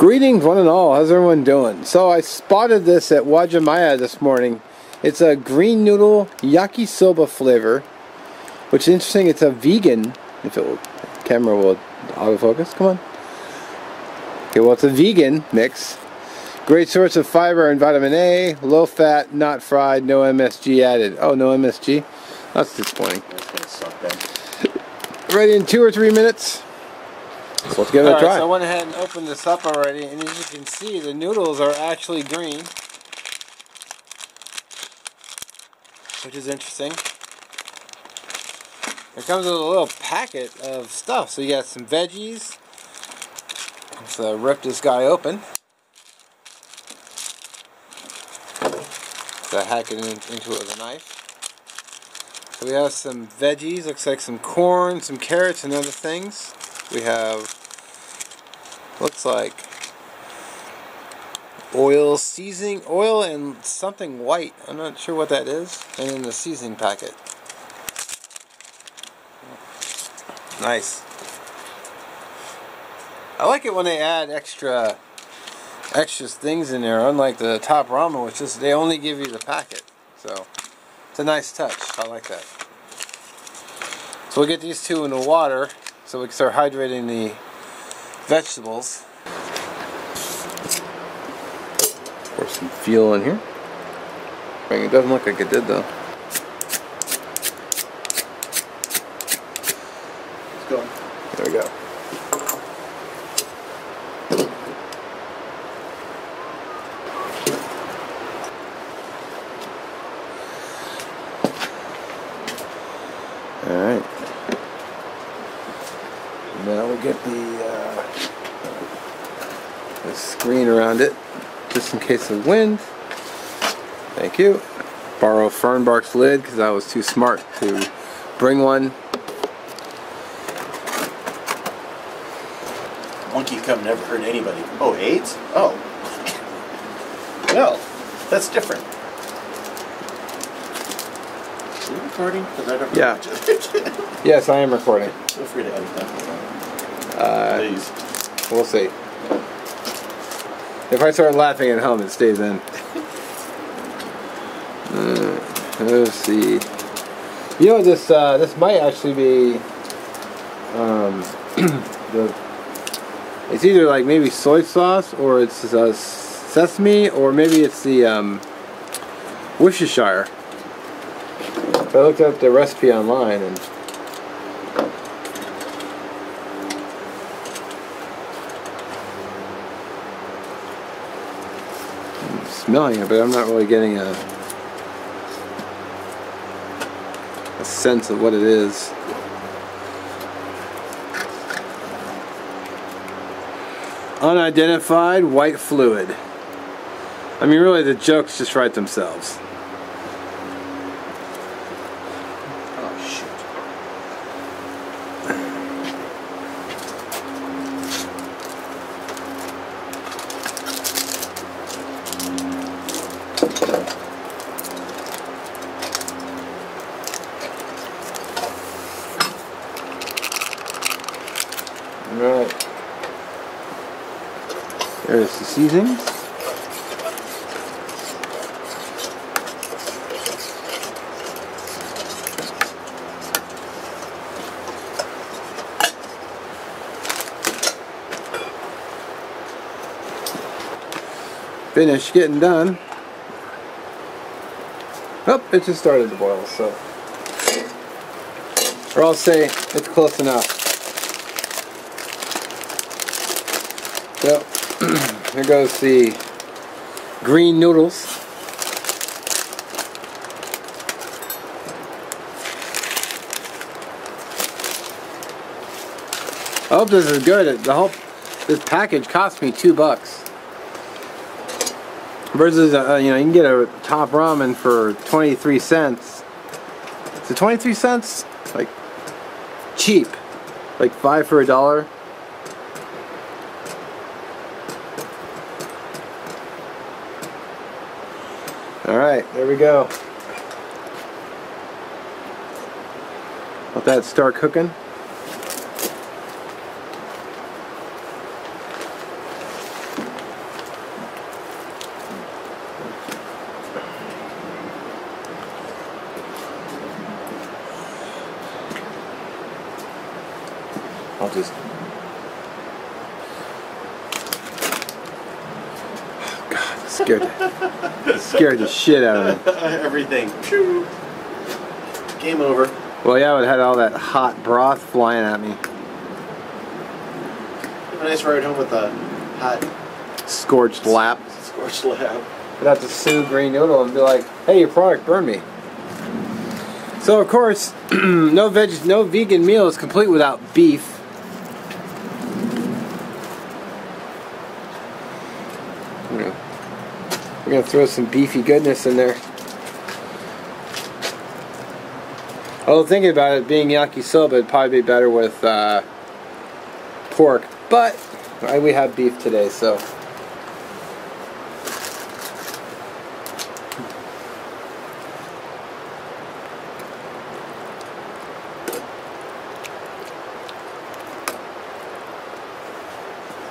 Greetings one and all, how's everyone doing? So I spotted this at Wajimaya this morning. It's a green noodle yakisoba flavor, which is interesting. It's a vegan, if it will, camera will autofocus, come on. Okay, well it's a vegan mix. Great source of fiber and vitamin A, low fat, not fried, no MSG added. Oh, no MSG? That's disappointing. That's gonna suck then. Ready in 2 or 3 minutes. So let's give it a try. So I went ahead and opened this up already, and as you can see, the noodles are actually green, which is interesting. It comes with a little packet of stuff. So you got some veggies. Let's rip this guy open. So I hack it into it with a knife. So we have some veggies, looks like some corn, some carrots, and other things. We have, looks like oil, seasoning, oil and something white. I'm not sure what that is. And then the seasoning packet. Nice. I like it when they add extra things in there, unlike the top ramen, which is they only give you the packet. So it's a nice touch. I like that. So we'll get these two in the water so we can start hydrating the vegetables. Pour some fuel in here. It doesn't look like it did though. Let's go. There we go. Alright. Now we'll get the screen around it, just in case of wind. Thank you. Borrow Fernbark's lid because I was too smart to bring one. Monkey cum never hurt anybody. Oh, AIDS? Oh. Well, that's different. Are you recording? Because I don't Yeah. Yes, I am recording. Feel free to edit that. Please. We'll see. If I start laughing at home, it stays in. Let's see. You know, this might actually be it's either like maybe soy sauce, or it's sesame, or maybe it's the Worcestershire. I looked up the recipe online and I'm smelling it, but I'm not really getting a sense of what it is. Unidentified white fluid. I mean, really, the jokes just write themselves. Oh, shoot. Alright. There's the seasonings. Finished getting done. Oh, it just started to boil, so. Or I'll say it's close enough. So, here goes the green noodles. I hope this is good. This package cost me $2. Versus, you know, you can get a top ramen for 23 cents. Is it 23 cents? Like, cheap. Like 5 for $1. Alright, there we go. Let that start cooking. just... Oh God, scared the shit out of me. Everything. Game over. Well, yeah, it had all that hot broth flying at me. A nice ride home with a hot... Scorched lap. Scorched lap. I'd have to sue Green Noodle and be like, hey, your product burned me. So, of course, no vegan meal is complete without beef. We're gonna throw some beefy goodness in there. Although thinking about it, being yakisoba, it'd probably be better with pork. But we have beef today, so.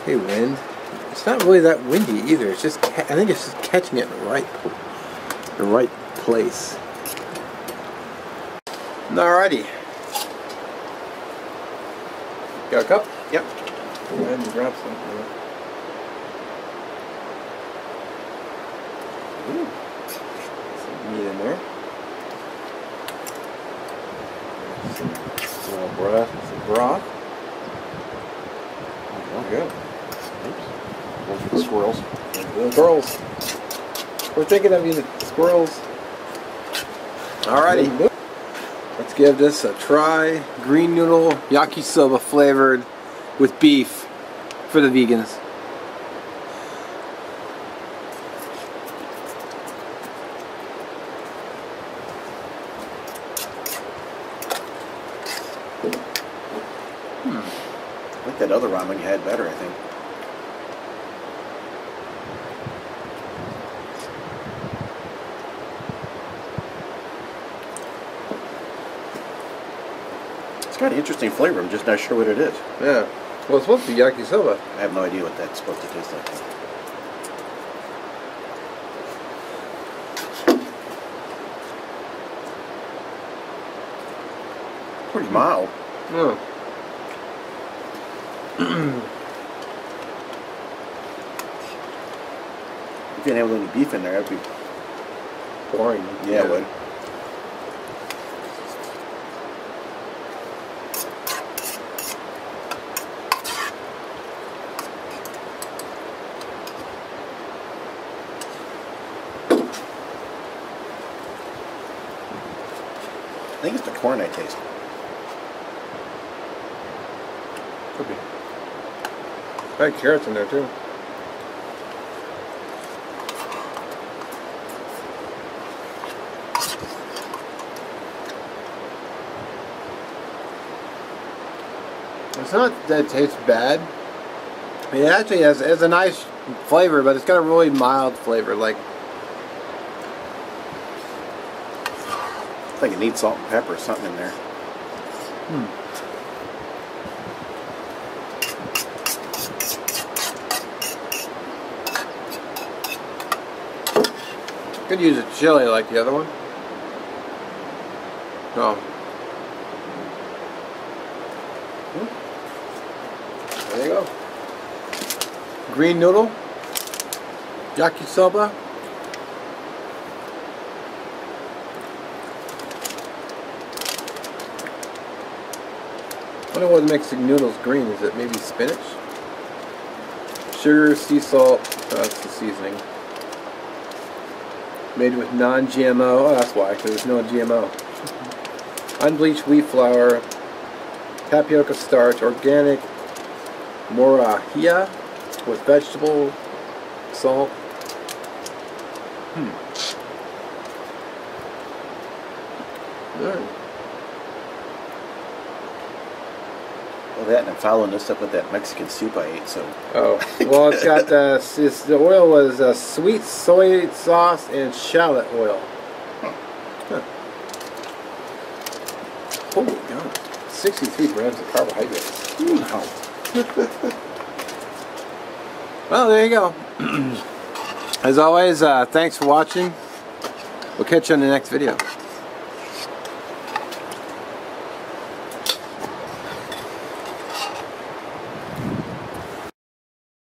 Hey, wind. It's not really that windy either. It's just I think it's just catching it in the right place. Alrighty. Got a cup? Yep. Go ahead and grab some. Ooh. Some meat in there. Some broth. Some broth. Oh, good. Oops. Those are the squirrels. The squirrels. We're thinking of you, the squirrels. Alrighty. Let's give this a try. Green noodle yakisoba flavored with beef for the vegans. I like that other ramen you had better, I think. It's got an interesting flavor. I'm just not sure what it is. Yeah. Well, it's supposed to be yakisoba. I have no idea what that's supposed to taste like. Pretty mild. Yeah. If you didn't have any beef in there, that'd be Boring. yeah, it would. I think it's the corn I taste. Could be. I had carrots in there too. It's not that it tastes bad. I mean, it actually has a nice flavor, but it's got a really mild flavor. Like, I think it needs salt and pepper or something in there. could use a chili like the other one. Oh. There you go. Green noodle, yakisoba. I wonder what makes the noodles green. Is it maybe spinach? Sugar, sea salt, that's the seasoning. Made with non-GMO. Oh, that's why, because there's no GMO. Unbleached wheat flour, tapioca starch, organic morahia with vegetable salt. Alright. Well, that and I'm following this up with that Mexican soup I ate, so... Oh, well, it's got, the oil was sweet soy sauce and shallot oil. Huh. Holy God. 63 grams of carbohydrates. Wow. Well, there you go. As always, thanks for watching. We'll catch you on the next video.